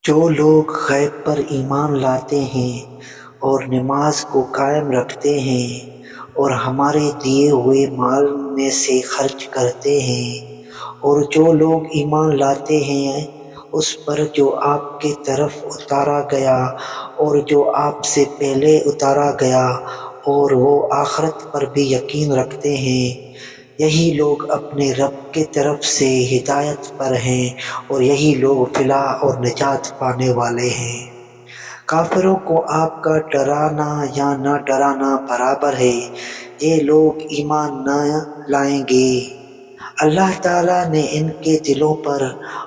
جو لوگ غیب پر ایمان لاتے ہیں اور نماز کو قائم رکھتے ہیں اور ہمارے دیے ہوئے مال میں سے خرچ کرتے ہیں، اور جو لوگ ایمان لاتے ہیں اس پر جو آپ کے طرف اتارا گیا اور جو آپ سے پہلے اتارا گیا، اور وہ آخرت پر بھی یقین رکھتے ہیں، یہی لوگ اپنے رب کی طرف سے ہدایت پر ہیں اور یہی لوگ فلاح اور نجات پانے والے ہیں۔ کافروں کو آپ کا ڈرانا یا نہ ڈرانا برابر ہے، یہ لوگ ایمان نہ لائیں گے۔ اللہ تعالیٰ نے ان کے دلوں پر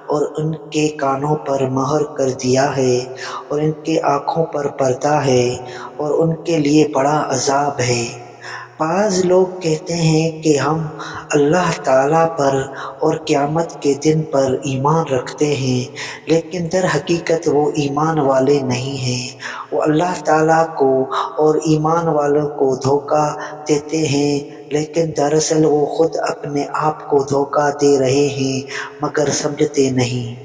اور ان کے کانوں پر مہر کر دیا ہے اور ان کے آنکھوں پر پردہ ہے اور ان کے لیے بڑا عذاب ہے۔ بعض لوگ کہتے ہیں کہ ہم اللہ تعالیٰ پر اور قیامت کے دن پر ایمان رکھتے ہیں، لیکن در حقیقت وہ ایمان والے نہیں ہیں۔ وہ اللہ تعالیٰ کو اور ایمان والوں کو دھوکہ دیتے ہیں، لیکن دراصل وہ خود اپنے آپ کو دھوکہ دے رہے ہیں مگر سمجھتے نہیں۔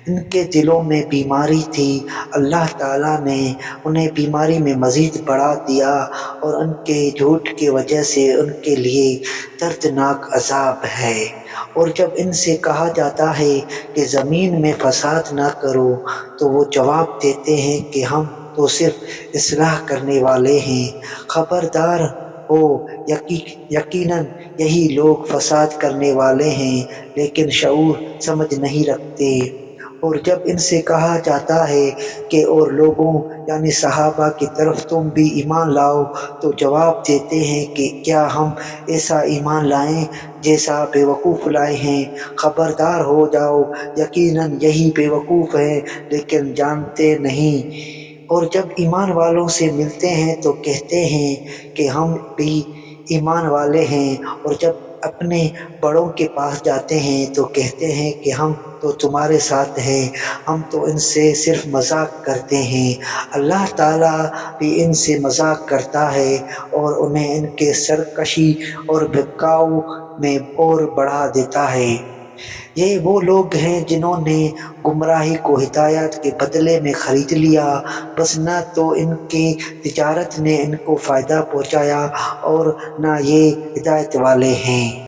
ان کے دلوں میں بیماری تھی، اللہ تعالیٰ نے انہیں بیماری میں مزید بڑھا دیا اور ان کے جھوٹ کی وجہ سے ان کے لیے دردناک عذاب ہے۔ اور جب ان سے کہا جاتا ہے کہ زمین میں فساد نہ کرو تو وہ جواب دیتے ہیں کہ ہم تو صرف اصلاح کرنے والے ہیں۔ خبردار ہو، یقیناً یہی لوگ فساد کرنے والے ہیں لیکن شعور سمجھ نہیں رکھتے۔ اور جب ان سے کہا جاتا ہے کہ اور لوگوں یعنی صحابہ کی طرف تم بھی ایمان لاؤ تو جواب دیتے ہیں کہ کیا ہم ایسا ایمان لائیں جیسا بیوقوف لائے ہیں؟ خبردار ہو جاؤ، یقیناً یہی بیوقوف ہیں لیکن جانتے نہیں۔ اور جب ایمان والوں سے ملتے ہیں تو کہتے ہیں کہ ہم بھی ایمان والے ہیں، اور جب اپنے بڑوں کے پاس جاتے ہیں تو کہتے ہیں کہ ہم تو تمہارے ساتھ ہیں، ہم تو ان سے صرف مذاق کرتے ہیں۔ اللہ تعالیٰ بھی ان سے مذاق کرتا ہے اور انہیں ان کے سرکشی اور بہکاؤ میں اور بڑھا دیتا ہے۔ یہ وہ لوگ ہیں جنہوں نے گمراہی کو ہدایت کے بدلے میں خرید لیا، بس نہ تو ان کی تجارت نے ان کو فائدہ پہنچایا اور نہ یہ ہدایت والے ہیں۔